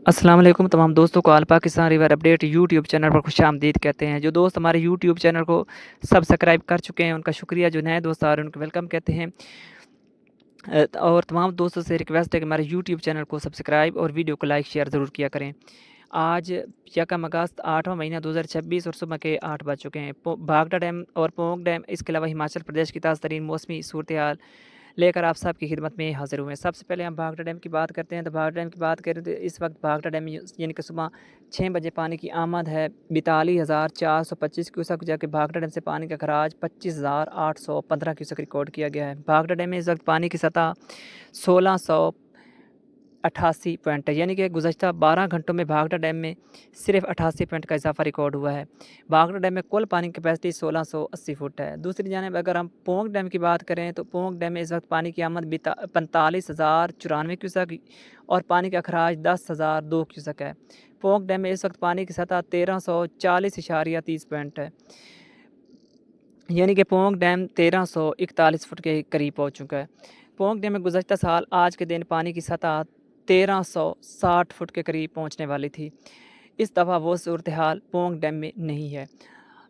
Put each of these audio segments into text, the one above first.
अस्सलाम वालेकुम तमाम दोस्तों को all Pakistan river update YouTube channel पर खुशामदीद कहते हैं। जो दोस्त हमारे यूट्यूब चैनल को सब्सक्राइब कर चुके हैं उनका शुक्रिया, जो नए दोस्त आ रहे हैं उनको वेलकम कहते हैं। और तमाम दोस्तों से रिक्वेस्ट है कि हमारे यूट्यूब चैनल को सब्सक्राइब और वीडियो को लाइक शेयर ज़रूर किया करें। आज यकम अगस्त 8वां महीना 2026 और सुबह के 8 बज चुके हैं। भागड़ा डैम और पोंग डैम, इसके अलावा हिमाचल प्रदेश की ताज़ा तरीन मौसमी सूरत हाल लेकर आप सबकी खिदमत में हाजिर हुए हैं। सबसे पहले हम भागड़ा डैम की बात करते हैं। तो भागड़ा डैम की बात करें तो इस वक्त भागड़ा डैम में यानी कि सुबह 6 बजे पानी की आमद है 42,425 क्यूसेक, जबकि भागड़ा डैम से पानी का खराज 25,815 क्यूसेक रिकॉर्ड किया गया है। भागड़ा डैम में इस वक्त पानी की सतह 1688 पॉइंट है, यानी कि गुज़श्ता 12 घंटों में भागड़ा डैम में सिर्फ 88 पॉइंट का इजाफा रिकॉर्ड हुआ है। भागड़ा डैम में कुल पानी की कैपेसिटी 1680 फुट है। दूसरी जानिब अगर हम पोंग डैम की बात करें तो पोंग डैम में इस वक्त पानी की आमद 45,094 क्यूसेक और पानी का अखराज 10,002 क्यूसेक है। पोंग डैम में इस वक्त पानी की सतह 1340.30 पॉइंट है, यानी कि पोंग डैम 1341 फुट के करीब पहुँच चुका है। पोंग डैम में गुज़श्ता साल आज के दिन पानी की सतह 1360 फुट के करीब पहुंचने वाली थी। इस दफ़ा वो सूरत हाल पोंग डैम में नहीं है।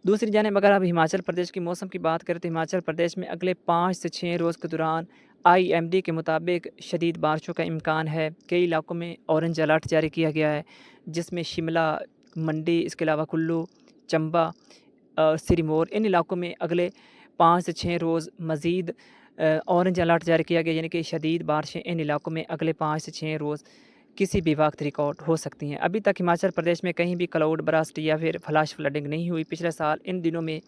दूसरी जानिब अगर आप हिमाचल प्रदेश की मौसम की बात करें तो हिमाचल प्रदेश में अगले 5 से 6 रोज़ के दौरान IMD के मुताबिक शदीद बारिशों का इम्कान है। कई इलाकों में ऑरेंज अलर्ट जारी किया गया है, जिसमें शिमला, मंडी, इसके अलावा कुल्लू, चंबा, सिरमौर, इन इलाकों में अगले 5 से 6 रोज़ मज़ीद ऑरेंज अलर्ट जारी किया गया, यानी कि शदीद बारिशें इन इलाकों में अगले 5 से 6 रोज़ किसी भी वक्त रिकॉर्ड हो सकती हैं। अभी तक हिमाचल प्रदेश में कहीं भी क्लाउड बरस्ट या फिर फ्लैश फ्लडिंग नहीं हुई। पिछले साल इन दिनों में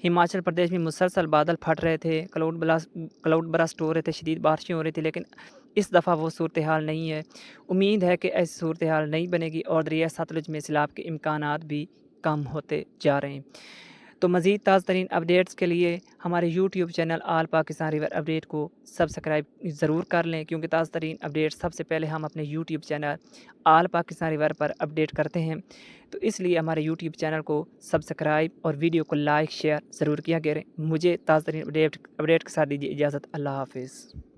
हिमाचल प्रदेश में मुसलसल बादल फट रहे थे, क्लाउड बरस्ट हो रहे थे, शदीद बारिशें हो रही थी, लेकिन इस दफ़ा वो सूरत हाल नहीं है। उम्मीद है कि ऐसी सूरत हाल नहीं बनेगी और दरिया सतलुज में सैलाब के इम्कानात भी कम होते जा रहे हैं। तो मज़ीद ताज़ा तरीन अपडेट्स के लिए हमारे यूट्यूब चैनल आल पाकिस्तान रिवर अपडेट को सब्सक्राइब ज़रूर कर लें, क्योंकि ताज़ा तरीन अपडेट सबसे पहले हम अपने यूट्यूब चैनल आल पाकिस्तान रिवर पर अपडेट करते हैं। तो इसलिए हमारे यूट्यूब चैनल को सब्सक्राइब और वीडियो को लाइक शेयर ज़रूर किया करें। मुझे ताज़ा तरीन अपडेट के साथ दीजिए इजाज़त। अल्लाह हाफिज़।